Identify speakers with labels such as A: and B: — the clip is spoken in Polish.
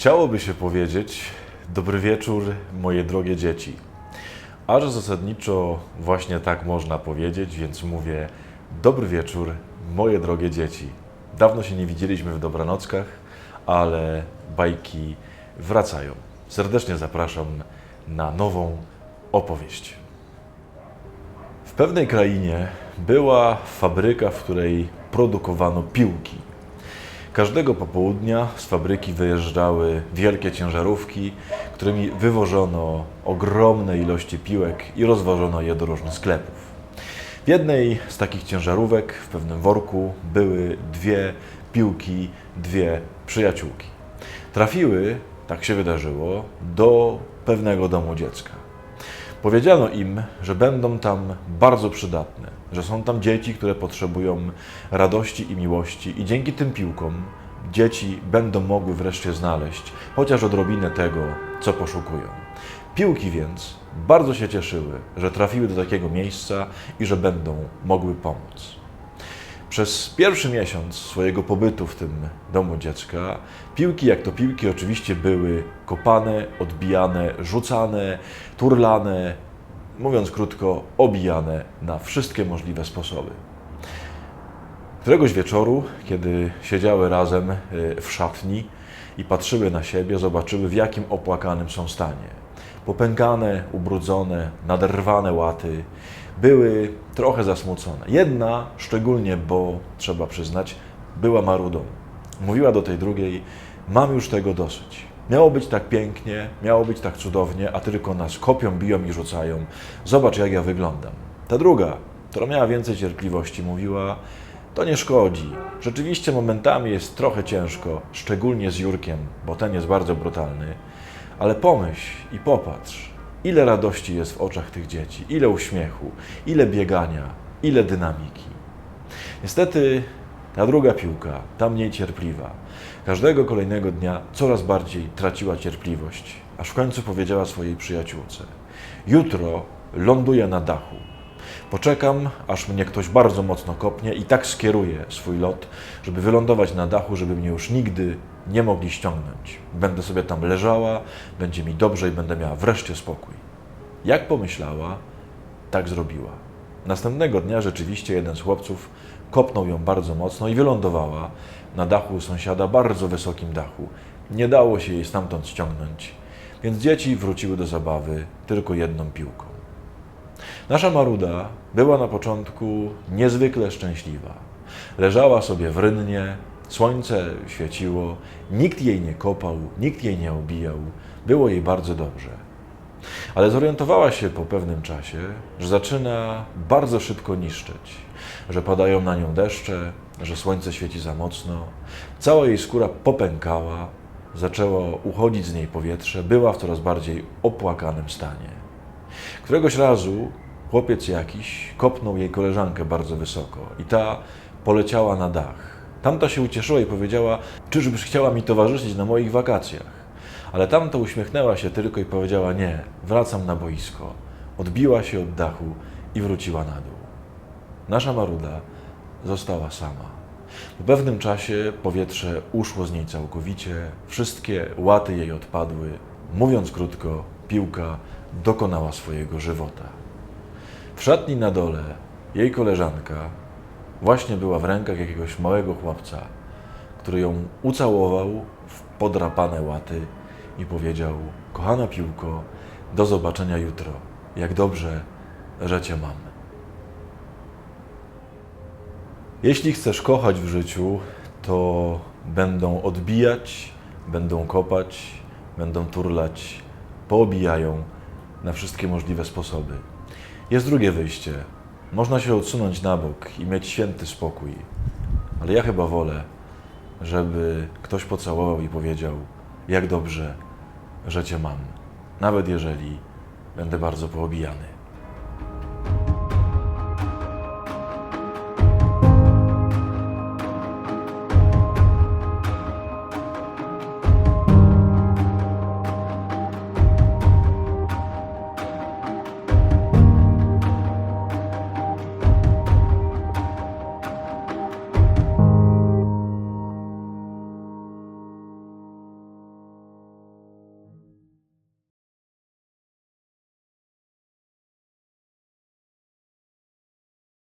A: Chciałoby się powiedzieć: dobry wieczór, moje drogie dzieci. A że zasadniczo właśnie tak można powiedzieć, więc mówię: dobry wieczór, moje drogie dzieci. Dawno się nie widzieliśmy w dobranockach, ale bajki wracają. Serdecznie zapraszam na nową opowieść. W pewnej krainie była fabryka, w której produkowano piłki. Każdego popołudnia z fabryki wyjeżdżały wielkie ciężarówki, którymi wywożono ogromne ilości piłek i rozwożono je do różnych sklepów. W jednej z takich ciężarówek, w pewnym worku, były dwie piłki, dwie przyjaciółki. Trafiły, tak się wydarzyło, do pewnego domu dziecka. Powiedziano im, że będą tam bardzo przydatne, że są tam dzieci, które potrzebują radości i miłości i dzięki tym piłkom dzieci będą mogły wreszcie znaleźć chociaż odrobinę tego, co poszukują. Piłki więc bardzo się cieszyły, że trafiły do takiego miejsca i że będą mogły pomóc. Przez pierwszy miesiąc swojego pobytu w tym domu dziecka piłki, jak to piłki, oczywiście były kopane, odbijane, rzucane, turlane, mówiąc krótko, obijane na wszystkie możliwe sposoby. Któregoś wieczoru, kiedy siedziały razem w szatni i patrzyły na siebie, zobaczyły, w jakim opłakanym są stanie. Popękane, ubrudzone, naderwane łaty, były trochę zasmucone. Jedna szczególnie, bo trzeba przyznać, była marudą. Mówiła do tej drugiej: mam już tego dosyć. Miało być tak pięknie, miało być tak cudownie, a tylko nas kopią, biją i rzucają. Zobacz, jak ja wyglądam. Ta druga, która miała więcej cierpliwości, mówiła: to nie szkodzi. Rzeczywiście momentami jest trochę ciężko, szczególnie z Jurkiem, bo ten jest bardzo brutalny. Ale pomyśl i popatrz, ile radości jest w oczach tych dzieci, ile uśmiechu, ile biegania, ile dynamiki. Niestety ta druga piłka, ta mniej cierpliwa, każdego kolejnego dnia coraz bardziej traciła cierpliwość, aż w końcu powiedziała swojej przyjaciółce: jutro ląduję na dachu. Poczekam, aż mnie ktoś bardzo mocno kopnie i tak skieruję swój lot, żeby wylądować na dachu, żeby mnie już nigdy nie mogli ściągnąć. Będę sobie tam leżała, będzie mi dobrze i będę miała wreszcie spokój. Jak pomyślała, tak zrobiła. Następnego dnia rzeczywiście jeden z chłopców kopnął ją bardzo mocno i wylądowała na dachu sąsiada, bardzo wysokim dachu. Nie dało się jej stamtąd ściągnąć, więc dzieci wróciły do zabawy tylko jedną piłką. Nasza Maruda była na początku niezwykle szczęśliwa. Leżała sobie w rynnie, słońce świeciło, nikt jej nie kopał, nikt jej nie obijał, było jej bardzo dobrze. Ale zorientowała się po pewnym czasie, że zaczyna bardzo szybko niszczeć, że padają na nią deszcze, że słońce świeci za mocno, cała jej skóra popękała, zaczęło uchodzić z niej powietrze, była w coraz bardziej opłakanym stanie. Któregoś razu chłopiec jakiś kopnął jej koleżankę bardzo wysoko i ta poleciała na dach. Tamta się ucieszyła i powiedziała: czyżbyś chciała mi towarzyszyć na moich wakacjach? Ale tamta uśmiechnęła się tylko i powiedziała: nie, wracam na boisko. Odbiła się od dachu i wróciła na dół. Nasza Maruda została sama. Po pewnym czasie powietrze uszło z niej całkowicie, wszystkie łaty jej odpadły. Mówiąc krótko, piłka dokonała swojego żywota. W szatni na dole jej koleżanka właśnie była w rękach jakiegoś małego chłopca, który ją ucałował w podrapane łaty i powiedział: kochana piłko, do zobaczenia jutro. Jak dobrze, że cię mam. Jeśli chcesz kochać w życiu, to będą odbijać, będą kopać, będą turlać, poobijają na wszystkie możliwe sposoby. Jest drugie wyjście. Można się odsunąć na bok i mieć święty spokój. Ale ja chyba wolę, żeby ktoś pocałował i powiedział: jak dobrze, że cię mam. Nawet jeżeli będę bardzo poobijany.